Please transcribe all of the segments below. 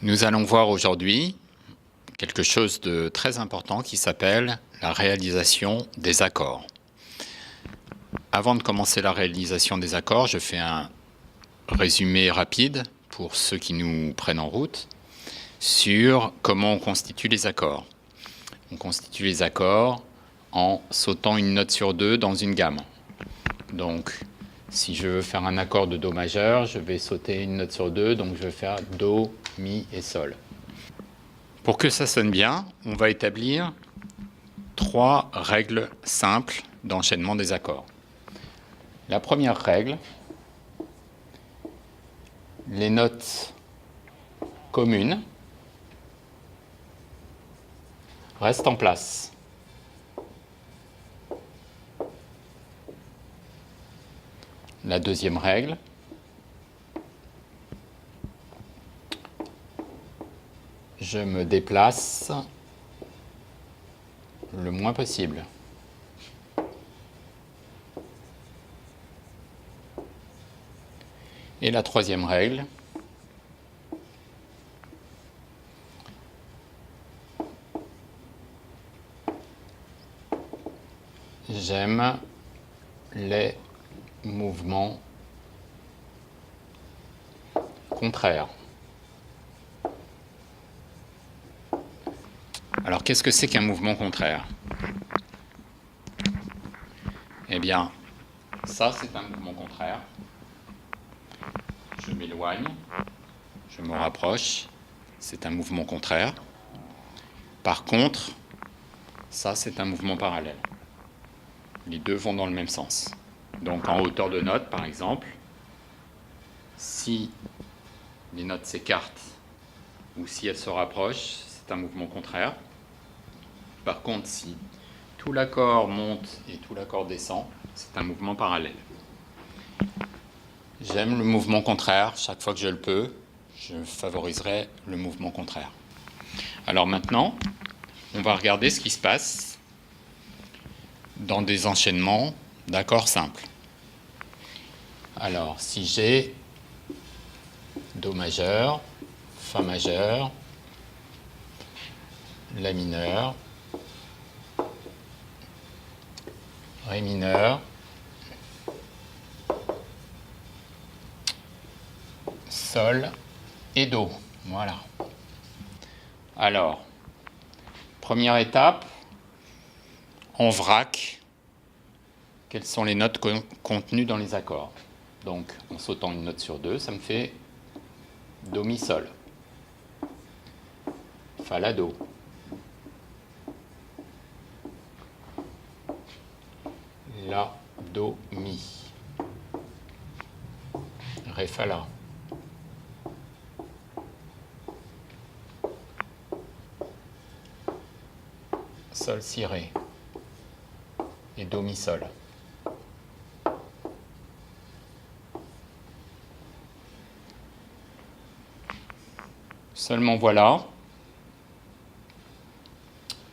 Nous allons voir aujourd'hui quelque chose de très important qui s'appelle la réalisation des accords. Avant de commencer la réalisation des accords, je fais un résumé rapide pour ceux qui nous prennent en route sur comment on constitue les accords. On constitue les accords en sautant une note sur deux dans une gamme. Donc, si je veux faire un accord de Do majeur, je vais sauter une note sur deux, donc je vais faire Do, Mi et Sol. Pour que ça sonne bien, on va établir 3 règles simples d'enchaînement des accords. La première règle, les notes communes restent en place. La deuxième règle, je me déplace le moins possible. Et la troisième règle, j'aime les mouvements contraires. Alors, qu'est-ce que c'est qu'un mouvement contraire? Eh bien, ça, c'est un mouvement contraire. Je m'éloigne, je me rapproche, c'est un mouvement contraire. Par contre, ça, c'est un mouvement parallèle. Les deux vont dans le même sens. Donc, en hauteur de note, par exemple, si les notes s'écartent ou si elles se rapprochent, c'est un mouvement contraire. Par contre, si tout l'accord monte et tout l'accord descend, c'est un mouvement parallèle. J'aime le mouvement contraire. Chaque fois que je le peux, je favoriserai le mouvement contraire. Alors maintenant, on va regarder ce qui se passe dans des enchaînements d'accords simples. Alors, si j'ai Do majeur, Fa majeur, La mineur, Ré mineur, Sol et Do. Voilà. Alors, première étape, on vrac quelles sont les notes contenues dans les accords. Donc, en sautant une note sur deux, ça me fait Do, Mi, Sol. Fa, La, Do. La, Do, Mi. Ré, Fa, La. Sol, Si, Ré. Et Do, Mi, Sol. Seulement voilà,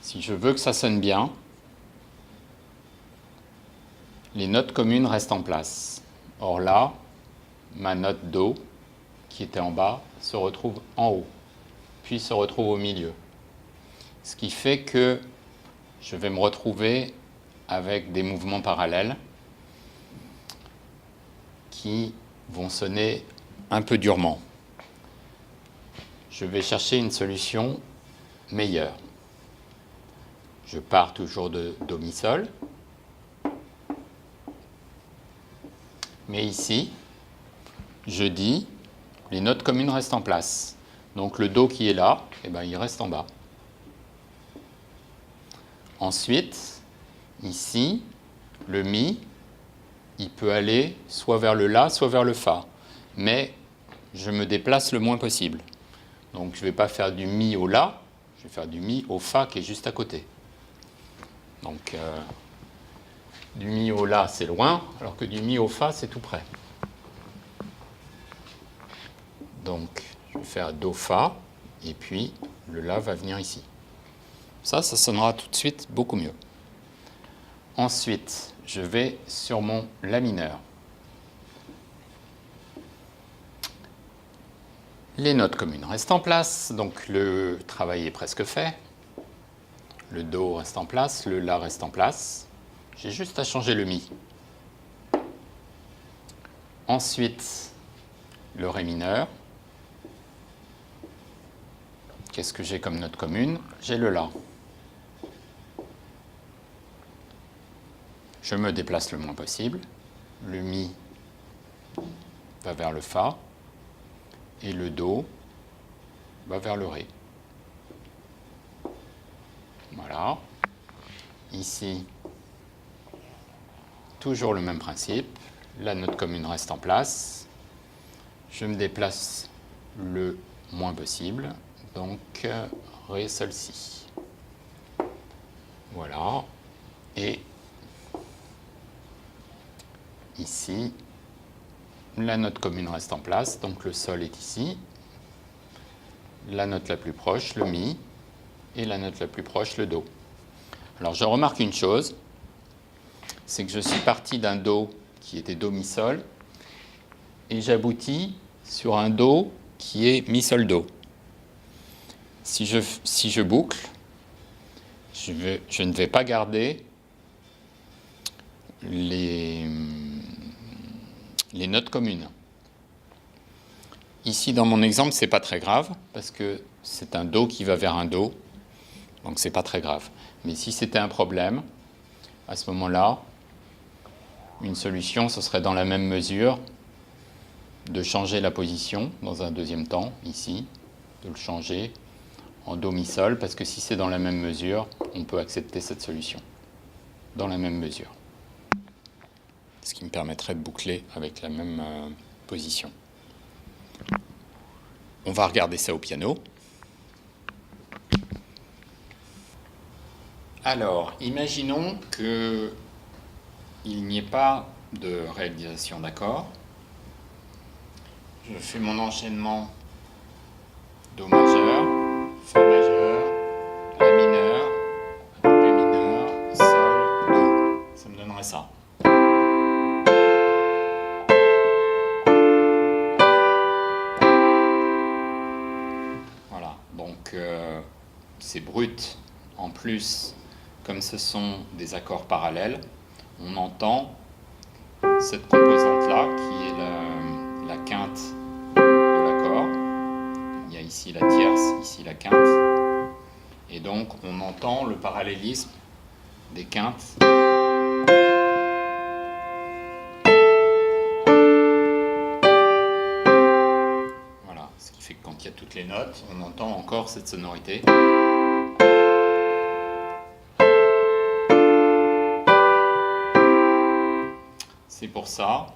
si je veux que ça sonne bien, les notes communes restent en place. Or là, ma note Do, qui était en bas, se retrouve en haut, puis se retrouve au milieu. Ce qui fait que je vais me retrouver avec des mouvements parallèles qui vont sonner un peu durement. Je vais chercher une solution meilleure. Je pars toujours de Do, Mi, Sol. Mais ici, je dis, les notes communes restent en place. Donc le Do qui est là, eh ben, il reste en bas. Ensuite, ici, le Mi, il peut aller soit vers le La, soit vers le Fa. Mais je me déplace le moins possible. Donc je ne vais pas faire du Mi au La, je vais faire du Mi au Fa qui est juste à côté. Donc du Mi au La, c'est loin, alors que du Mi au Fa, c'est tout près. Donc je vais faire Do, Fa, et puis le La va venir ici. Ça sonnera tout de suite beaucoup mieux. Ensuite, je vais sur mon La mineur. Les notes communes restent en place, donc le travail est presque fait. Le Do reste en place, le La reste en place. J'ai juste à changer le Mi. Ensuite, le Ré mineur. Qu'est-ce que j'ai comme note commune? J'ai le La. Je me déplace le moins possible. Le Mi va vers le Fa. Et le Do va vers le Ré. Voilà. Ici, toujours le même principe. La note commune reste en place. Je me déplace le moins possible. Donc, Ré, Sol, Si. Voilà. Et ici, la note commune reste en place. Donc, le Sol est ici. La note la plus proche, le Mi. Et la note la plus proche, le Do. Alors, je remarque une chose. C'est que je suis parti d'un Do qui était Do, Mi, Sol. Et j'aboutis sur un Do qui est Mi, Sol, Do. Si je boucle, je ne vais pas garder les notes communes. Ici, dans mon exemple, ce n'est pas très grave, parce que c'est un Do qui va vers un Do, donc ce n'est pas très grave. Mais si c'était un problème, à ce moment-là, une solution, ce serait dans la même mesure de changer la position dans un deuxième temps, ici, de le changer en Do, Mi, Sol, parce que si c'est dans la même mesure, on peut accepter cette solution, dans la même mesure. Ce qui me permettrait de boucler avec la même position. On va regarder ça au piano. Alors, imaginons qu'il n'y ait pas de réalisation d'accords. Je fais mon enchaînement Do majeur, Fa majeur, La mineur, Ré mineur, Sol, Do. Ça me donnerait ça. Voilà, donc c'est brut. En plus, comme ce sont des accords parallèles, on entend cette composante-là qui est la quinte de l'accord. Il y a ici la tierce, ici la quinte. Et donc, on entend le parallélisme des quintes. Voilà, ce qui fait que quand il y a toutes les notes, on entend encore cette sonorité. C'est pour ça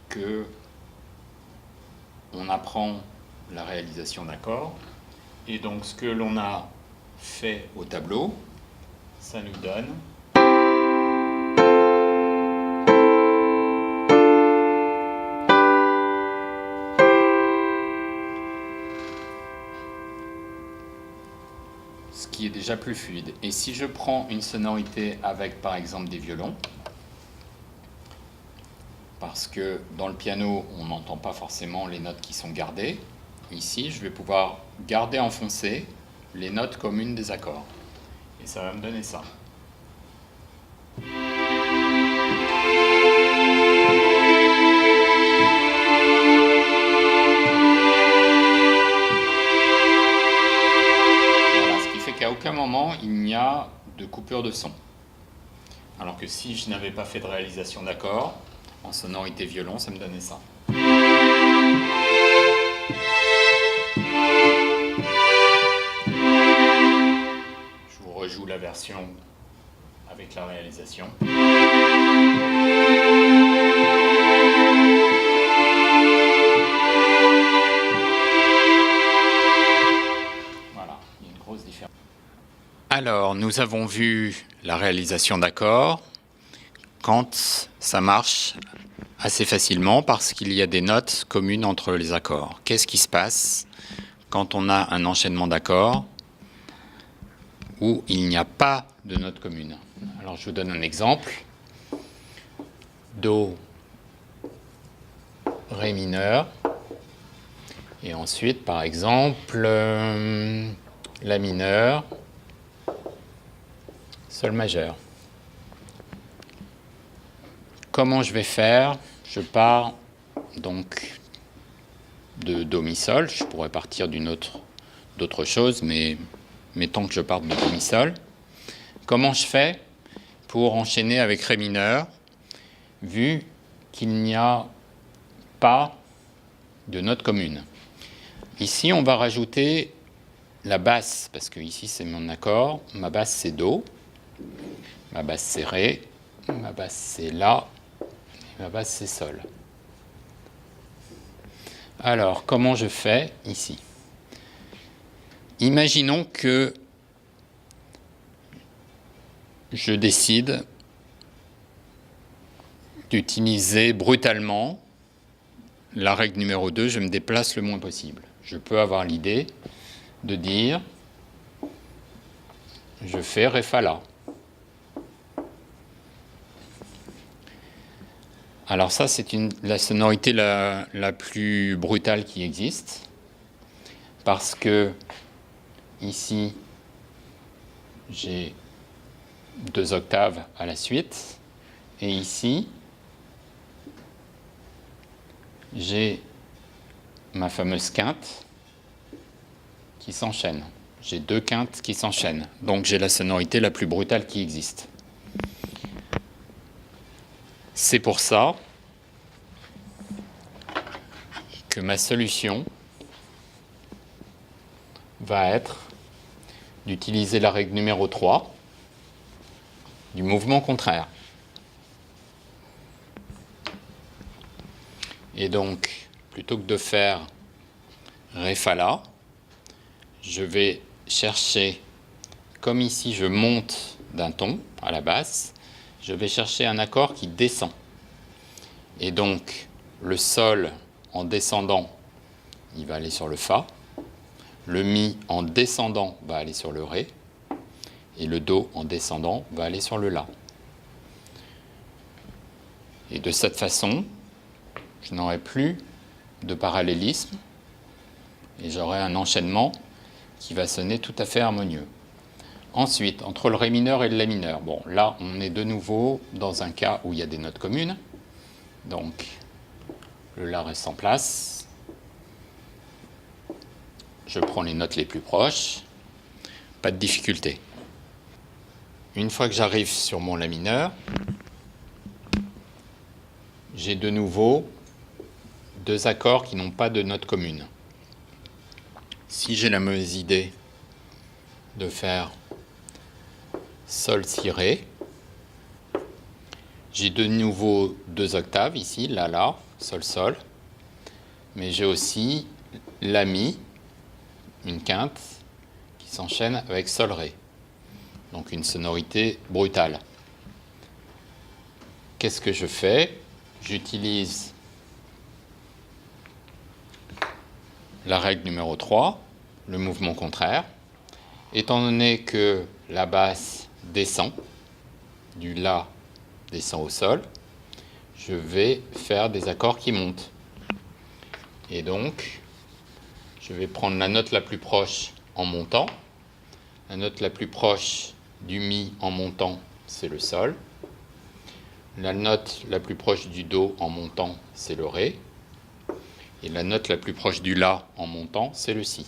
que on apprend la réalisation d'accords. Et donc, ce que l'on a fait au tableau, ça nous donne ce qui est déjà plus fluide. Et si je prends une sonorité avec, par exemple, des violons, parce que dans le piano, on n'entend pas forcément les notes qui sont gardées. Ici, je vais pouvoir garder enfoncées les notes communes des accords. Et ça va me donner ça. Voilà, ce qui fait qu'à aucun moment, il n'y a de coupure de son. Alors que si je n'avais pas fait de réalisation d'accords, en sonorité violon, ça me donnait ça. Je vous rejoue la version avec la réalisation. Voilà, il y a une grosse différence. Alors, nous avons vu la réalisation d'accords quand ça marche assez facilement parce qu'il y a des notes communes entre les accords. Qu'est-ce qui se passe quand on a un enchaînement d'accords où il n'y a pas de notes communes? Alors je vous donne un exemple. Do, Ré mineur. Et ensuite, par exemple, La mineur, Sol majeur. Comment je vais faire? Je pars donc de Do mi sol. Je pourrais partir d'autre chose, mais mettons que je parte de Do mi sol. Comment je fais pour enchaîner avec Ré mineur, vu qu'il n'y a pas de note commune? Ici, on va rajouter la basse, parce que ici c'est mon accord. Ma basse c'est Do, ma basse c'est Ré, ma basse c'est La, et ma basse c'est Sol. Alors, comment je fais ici? Imaginons que je décide d'utiliser brutalement la règle numéro 2, je me déplace le moins possible. Je peux avoir l'idée de dire, je fais Ré Fa La. Alors ça, c'est la sonorité la plus brutale qui existe, parce que ici, j'ai 2 octaves à la suite, et ici, j'ai ma fameuse quinte qui s'enchaîne. J'ai 2 quintes qui s'enchaînent, donc j'ai la sonorité la plus brutale qui existe. C'est pour ça que ma solution va être d'utiliser la règle numéro 3 du mouvement contraire. Et donc, plutôt que de faire Ré Fa La, je vais chercher, comme ici je monte d'un ton à la basse, je vais chercher un accord qui descend. Et donc, le Sol en descendant, il va aller sur le Fa. Le Mi en descendant va aller sur le Ré. Et le Do en descendant va aller sur le La. Et de cette façon, je n'aurai plus de parallélisme et j'aurai un enchaînement qui va sonner tout à fait harmonieux. Ensuite, entre le Ré mineur et le La mineur, bon, là, on est de nouveau dans un cas où il y a des notes communes. Donc, le La reste en place. Je prends les notes les plus proches. Pas de difficulté. Une fois que j'arrive sur mon La mineur, j'ai de nouveau 2 accords qui n'ont pas de notes communes. Si j'ai la mauvaise idée de faire Sol, Si, Ré, j'ai de nouveau 2 octaves ici, La, La, Sol, Sol, mais j'ai aussi La, Mi, une quinte qui s'enchaîne avec Sol, Ré. Donc une sonorité brutale. Qu'est-ce que je fais? J'utilise la règle numéro 3, le mouvement contraire. Étant donné que la basse descend, du La descend au Sol, je vais faire des accords qui montent. Et donc, je vais prendre la note la plus proche en montant. La note la plus proche du Mi en montant, c'est le Sol. La note la plus proche du Do en montant, c'est le Ré. Et la note la plus proche du La en montant, c'est le Si.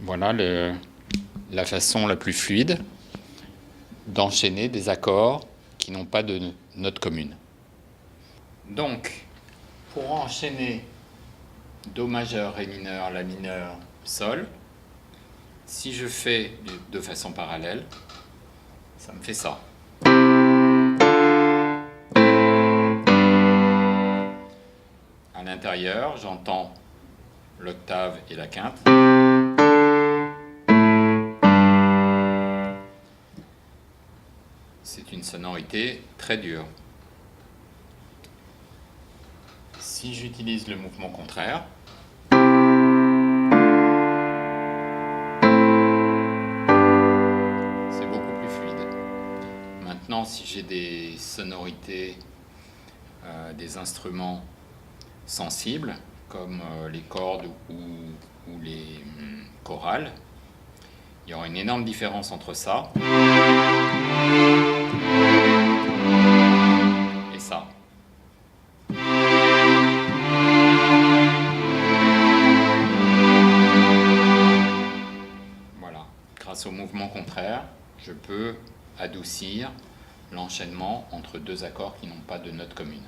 Voilà la façon la plus fluide d'enchaîner des accords qui n'ont pas de note commune. Donc, pour enchaîner Do majeur, Ré mineur, La mineur, Sol, si je fais de façon parallèle, ça me fait ça. À l'intérieur, j'entends l'octave et la quinte. C'est une sonorité très dure. Si j'utilise le mouvement contraire, c'est beaucoup plus fluide. Maintenant, si j'ai des sonorités, des instruments sensibles, comme les cordes ou les chorales. Il y aura une énorme différence entre ça et ça. Voilà. Grâce au mouvement contraire, je peux adoucir l'enchaînement entre deux accords qui n'ont pas de note commune.